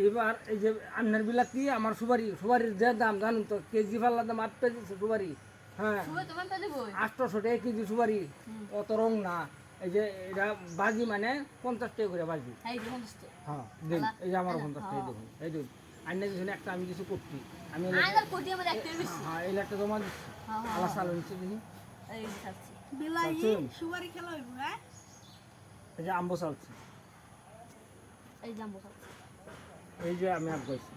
এবার এই যে আন্নার বিলাতি আমার সুপারির যে দাম জানুন তো, কেজি ফাল্লার দাম 8 পেজি সুপারি। হ্যাঁ, 800 টাকা কেজি সুপারি, অত রং না। এই যে এটা বাজি মানে 50 টাকা করে বাজি। হ্যাঁ দিন, এই যে আমার 50 টাকা দেখুন, এই দিন আন্না দিচ্ছেন একটা, আমি কিছু করছি, আমি হ্যাঁ এই লাখটা জমা দিচ্ছি। আল্লাহ চালু নিচ্ছে দিন, এই যে আম্ব চালছি, এই যে আমি আগ গাইছি।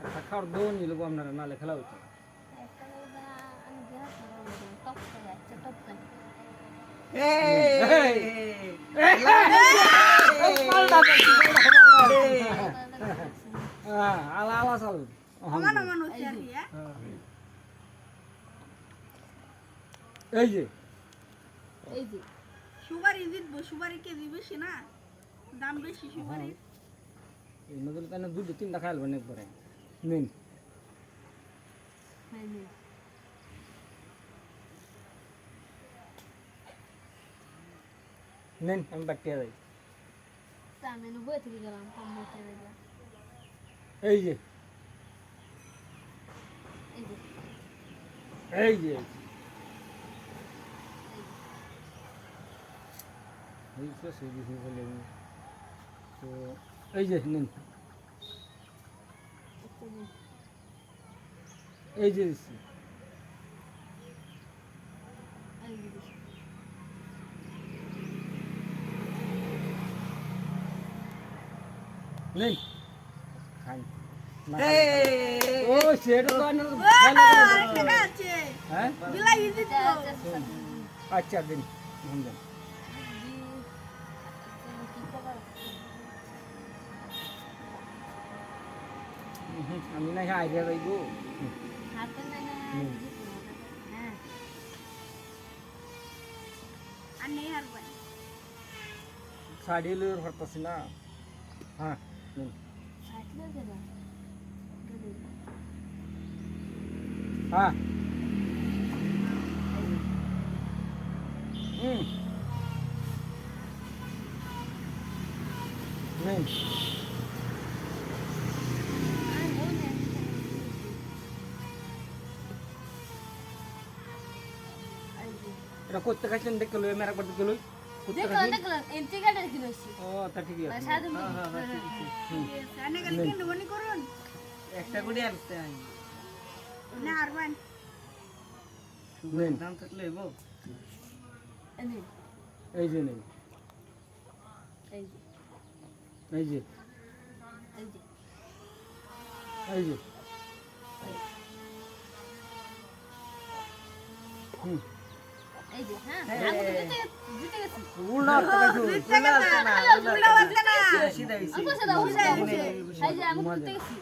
একটা খাওয়ার দোন নিয়ে নেবো আপনারা, নালে খেলা হইতো। আলা আলা চাল এই যে সুপারি জিতবো, সুপারি কেজি বেশি না, দাম বেশি সুপারি। এই নজর কেন 2-3টা খাইলবেন একবারে। নিন নিন, আমি বাটিয়া যাই। এই যে এই যে তো এই যে নিন, এই যে দিচ্ছি। নেই খান ও সেটা তো হ্যাঁ আচ্ছা দিন দেন। আমি না আইডিয়া যাইব শাড়ি লইর হরতাছি না। হ্যাঁ হ্যাঁ নেই এটা করতে খাইছেন দেখতে লই, আমি একবার দেখতে লই করতে খাইছেন। ও তা ঠিকই আছে। একটা করে আসতে আই না আরবান সুগার দাম থাকলে হইব। এই যে নেই, এই যে এই যে উল্টা সিধা হইছে।